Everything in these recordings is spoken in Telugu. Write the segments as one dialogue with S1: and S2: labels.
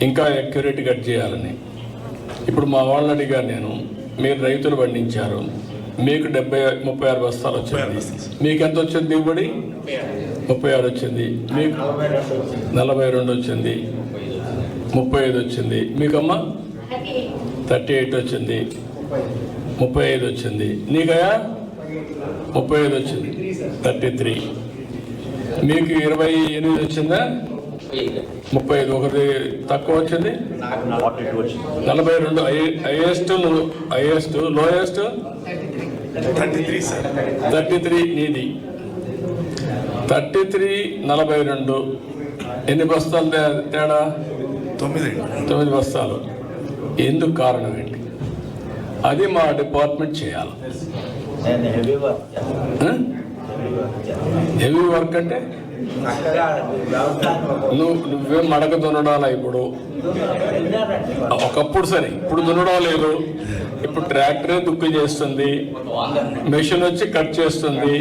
S1: ఇంకా అక్యురేట్ కట్ చేయాలని. ఇప్పుడు మా వాళ్ళని అడిగాను నేను, మీరు రైతులు పండించారు, మీకు 36 బస్తాలు వచ్చింది, మీకు ఎంత వచ్చింది దిగుబడి? 36 వచ్చింది, మీకు 42 వచ్చింది, 35 వచ్చింది, మీకమ్మా 38 వచ్చింది, 35 వచ్చింది, నీకయా 35 వచ్చింది, 33, మీకు 28 వచ్చిందా? 35, ఒకటి తక్కువ వచ్చింది 42. హైయెస్ట్ లోయెస్ట్ 33 నీది. 33, 42 ఎన్ని బస్తాలు తేడా? 9 బస్తాలు. ఎందుకు కారణం ఏంటి? అది మా డిపార్ట్మెంట్ చేయాలి. హెవీ వర్క్ అంటే నువ్వేం మడక దున్నడాలా? ఇప్పుడు ఒకప్పుడు సరే, ఇప్పుడు దున్నడం లేదు. ఇప్పుడు ట్రాక్టరే దుక్కు చేస్తుంది, మెషిన్ వచ్చి కట్ చేస్తుంది,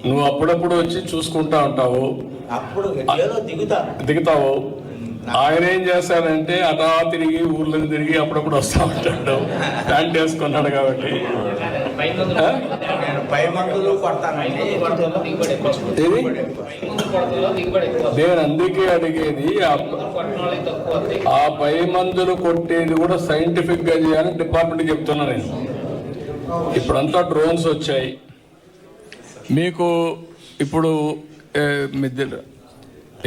S1: నువ్వు అప్పుడప్పుడు వచ్చి చూసుకుంటా ఉంటావు, దిగుతావు. ఆయన ఏం చేస్తాడంటే అటా తిరిగి ఊర్లో తిరిగి అప్పుడప్పుడు వస్తూ ఉంటాడు, ప్యాంట్ వేసుకున్నాడు కాబట్టి. నేను అందుకే అడిగేది, ఆ పై మందులు కొట్టేది కూడా సైంటిఫిక్ గా చేయాలని డిపార్ట్మెంట్ చెప్తున్నా నేను. ఇప్పుడంతా డ్రోన్స్ వచ్చాయి మీకు. ఇప్పుడు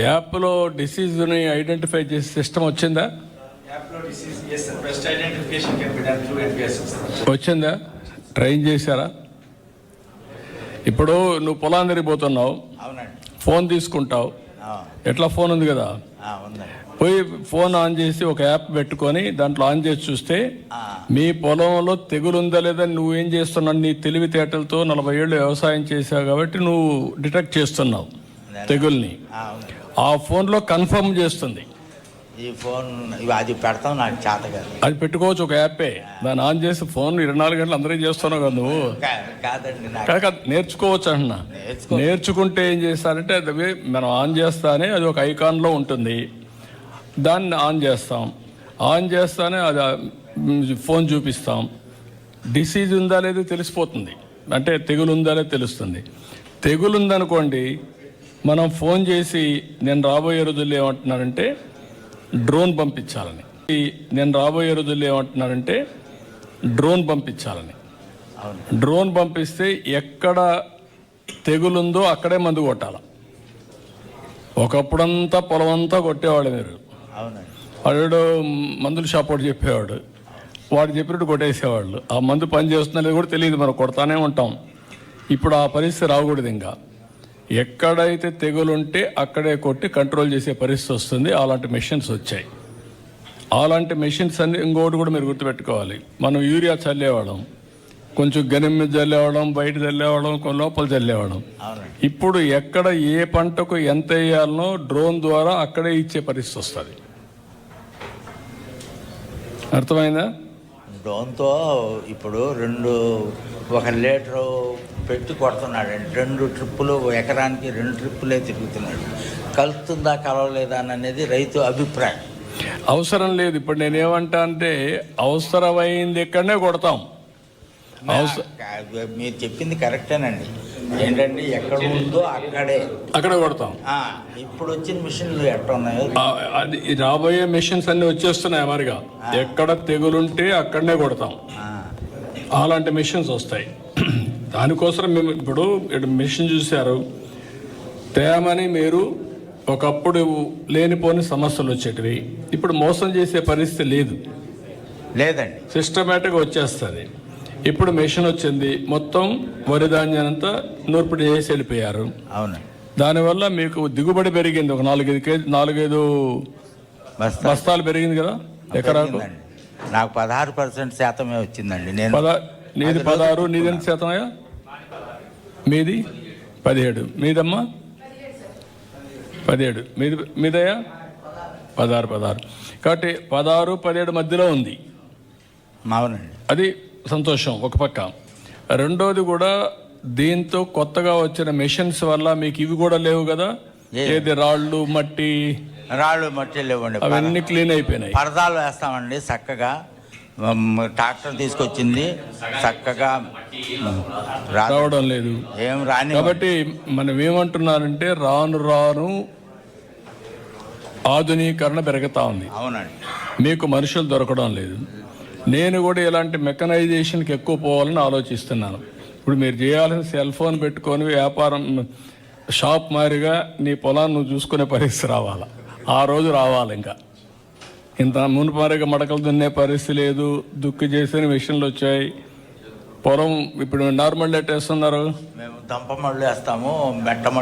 S1: యాప్లో డిసీజ్ని ఐడెంటిఫై చేసే సిస్టమ్ వచ్చిందా? వచ్చిందా? ట్రైన్ చేశారా? ఇప్పుడు నువ్వు పొలాన్ని తిరిగిపోతున్నావు, ఫోన్ తీసుకుంటావు, ఎట్లా ఫోన్ ఉంది కదా, పోయి ఫోన్ ఆన్ చేసి ఒక యాప్ పెట్టుకొని దాంట్లో ఆన్ చేసి చూస్తే మీ పొలంలో తెగులు ఉందా లేదా నువ్వేం చేస్తున్నావు, నీ తెలివితేటలతో 40 ఏళ్ళు వ్యవసాయం చేసావు కాబట్టి నువ్వు డిటెక్ట్ చేస్తున్నావు తెగుల్ని. ఆ ఫోన్లో కన్ఫర్మ్ చేస్తుంది.
S2: ఈ ఫోన్ అది పెడతాం, నాకు చేత కాదు.
S1: అది పెట్టుకోవచ్చు, ఒక యాపే. దాన్ని ఆన్ చేసి ఫోన్ 24 గంటలు అందరూ చేస్తున్నావు కదా నువ్వు.
S2: కాదండి,
S1: నేర్చుకోవచ్చు అంటున్నా. నేర్చుకుంటే ఏం చేస్తారంటే అది మనం ఆన్ చేస్తానే అది ఒక ఐకాన్లో ఉంటుంది, దాన్ని ఆన్ చేస్తాం. ఆన్ చేస్తానే అది ఫోన్ చూపిస్తాం. డిసీజ్ ఉందా లేదో తెలిసిపోతుంది, అంటే తెగులు ఉందా లేదో తెలుస్తుంది. తెగులు ఉందనుకోండి, మనం ఫోన్ చేసి నేను రాబోయే రోజుల్లో ఏమంటున్నారంటే డ్రోన్ పంపించాలని. డ్రోన్ పంపించాలని. డ్రోన్ పంపిస్తే ఎక్కడ తెగులుందో అక్కడే మందు కొట్టాల. ఒకప్పుడంతా పొలం అంతా కొట్టేవాడు మీరు. వాడు మందుల షాప్ వాడు చెప్పేవాడు, వాడు చెప్పినట్టు కొట్టేసేవాళ్ళు. ఆ మందు పని చేస్తున్నది కూడా తెలియదు, మనం కొడతానే ఉంటాం. ఇప్పుడు ఆ పరిస్థితి రాకూడదు. ఇంకా ఎక్కడైతే తెగులుంటే అక్కడే కొట్టి కంట్రోల్ చేసే పరిస్థితి వస్తుంది. అలాంటి మెషిన్స్ వచ్చాయి. అలాంటి మెషిన్స్ అన్ని ఇంకోటి కూడా మీరు గుర్తుపెట్టుకోవాలి. మనం యూరియా చల్లేవాళ్ళం, కొంచెం గనిం మీద చల్లేవాళ్ళం, బయట చల్లేవాళ్ళం, కొన్ని లోపల చల్లేవాళ్ళం. ఇప్పుడు ఎక్కడ ఏ పంటకు ఎంత వేయాలనో డ్రోన్ ద్వారా అక్కడే ఇచ్చే పరిస్థితి వస్తుంది. అర్థమైందా?
S2: డ్రోన్తో ఇప్పుడు 1 లీటరు పెట్టి కొడుతున్నాడండి. 2 ట్రిప్పులు, ఎకరానికి 2 ట్రిప్పులే తిరుగుతున్నాడు. కలుస్తుందా కలవలేదా అనేది రైతు అభిప్రాయం.
S1: అవసరం లేదు. ఇప్పుడు నేనేమంటా అంటే అవసరమైంది ఎక్కడనే కొడతాం.
S2: మీరు చెప్పింది కరెక్టేనండి. ఏంటంటే ఎక్కడ ఉందో అక్కడే కొడతాం. ఇప్పుడు వచ్చిన మిషన్లు ఎట్లా ఉన్నాయో
S1: అది రాబోయే మిషన్స్ అన్ని వచ్చేస్తున్నాయి మరిగా. ఎక్కడ తెగులుంటే అక్కడనే కొడతాం. అలాంటి మిషన్స్ వస్తాయి. దానికోసం మేము ఇప్పుడు మిషన్ చూశారు. తేమని మీరు ఒకప్పుడు లేనిపోని సమస్యలు వచ్చేటివి, ఇప్పుడు మోసం చేసే పరిస్థితి లేదండి. సిస్టమేటిక్గా వచ్చేస్తుంది. ఇప్పుడు మెషిన్ వచ్చింది, మొత్తం వరి ధాన్యానంతా నూర్పిడి చేసి వెళ్ళిపోయారు.
S2: అవును.
S1: దానివల్ల మీకు దిగుబడి పెరిగింది. ఒక 4-5 బస్తాలు పెరిగింది కదా ఎకరాకు.
S2: నాకు 16% వచ్చిందండి.
S1: నీది 16, నీది ఎంత శాతమయ్యా? మీది 17, మీదమ్మా 17, మీదయ్యా 16. కాబట్టి 16-17 మధ్యలో ఉంది.
S2: అవునండి.
S1: అది సంతోషం ఒక పక్క. రెండోది కూడా దీంతో కొత్తగా వచ్చిన మెషిన్స్ వల్ల మీకు ఇవి కూడా లేవు కదా, ఏది రాళ్ళు మట్టి
S2: రాళ్ళు మట్టి లేవండి.
S1: అవన్నీ క్లీన్ అయిపోయినాయి.
S2: పరదాలు వేస్తామండి చక్కగా. ట్రాక్టర్ తీసుకొచ్చింది చక్కగా
S1: రావడం లేదు.
S2: ఏం రాని.
S1: కాబట్టి మనం ఏమంటున్నానంటే రాను రాను ఆధునీకరణ పెరుగుతా ఉంది.
S2: అవునండి.
S1: మీకు మనుషులు దొరకడం లేదు. నేను కూడా ఇలాంటి మెకనైజేషన్కి ఎక్కువ పోవాలని ఆలోచిస్తున్నాను. ఇప్పుడు మీరు చేయాల్సిన సెల్ ఫోన్ పెట్టుకొని వ్యాపారం షాప్ మారిగా నీ పొలాన్ని నువ్వు చూసుకునే పరిస్థితి రావాలి. ఆ రోజు రావాలి. ఇంకా ఇంత మునుపారిగా మడకలు దున్నే పరిస్థితి లేదు. దుక్కి చేసిన మిషన్లు వచ్చాయి. పొలం ఇప్పుడు నార్మల్ ఎట్టేస్తున్నారు.
S2: మేము దంపమళ్ళు వేస్తాము, మెట్టమళ్ళు